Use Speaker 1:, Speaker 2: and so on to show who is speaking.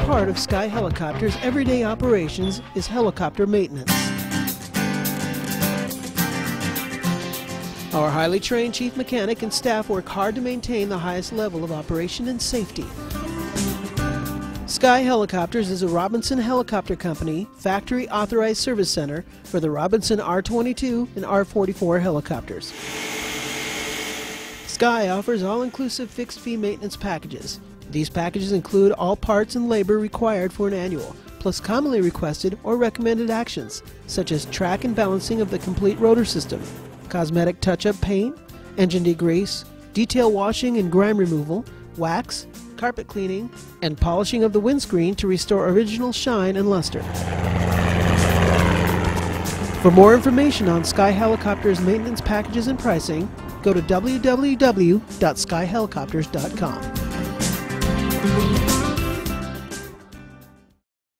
Speaker 1: part of Sky Helicopter's everyday operations is helicopter maintenance. Our highly trained chief mechanic and staff work hard to maintain the highest level of operation and safety. Sky Helicopters is a Robinson Helicopter Company factory authorized service center for the Robinson R-22 and R-44 helicopters. Sky offers all-inclusive fixed-fee maintenance packages. These packages include all parts and labor required for an annual, plus commonly requested or recommended actions, such as track and balancing of the complete rotor system, cosmetic touch-up paint, engine degrease, detail washing and grime removal, wax, carpet cleaning, and polishing of the windscreen to restore original shine and luster. For more information on Sky Helicopters maintenance packages and pricing, go to www.skyhelicopters.com.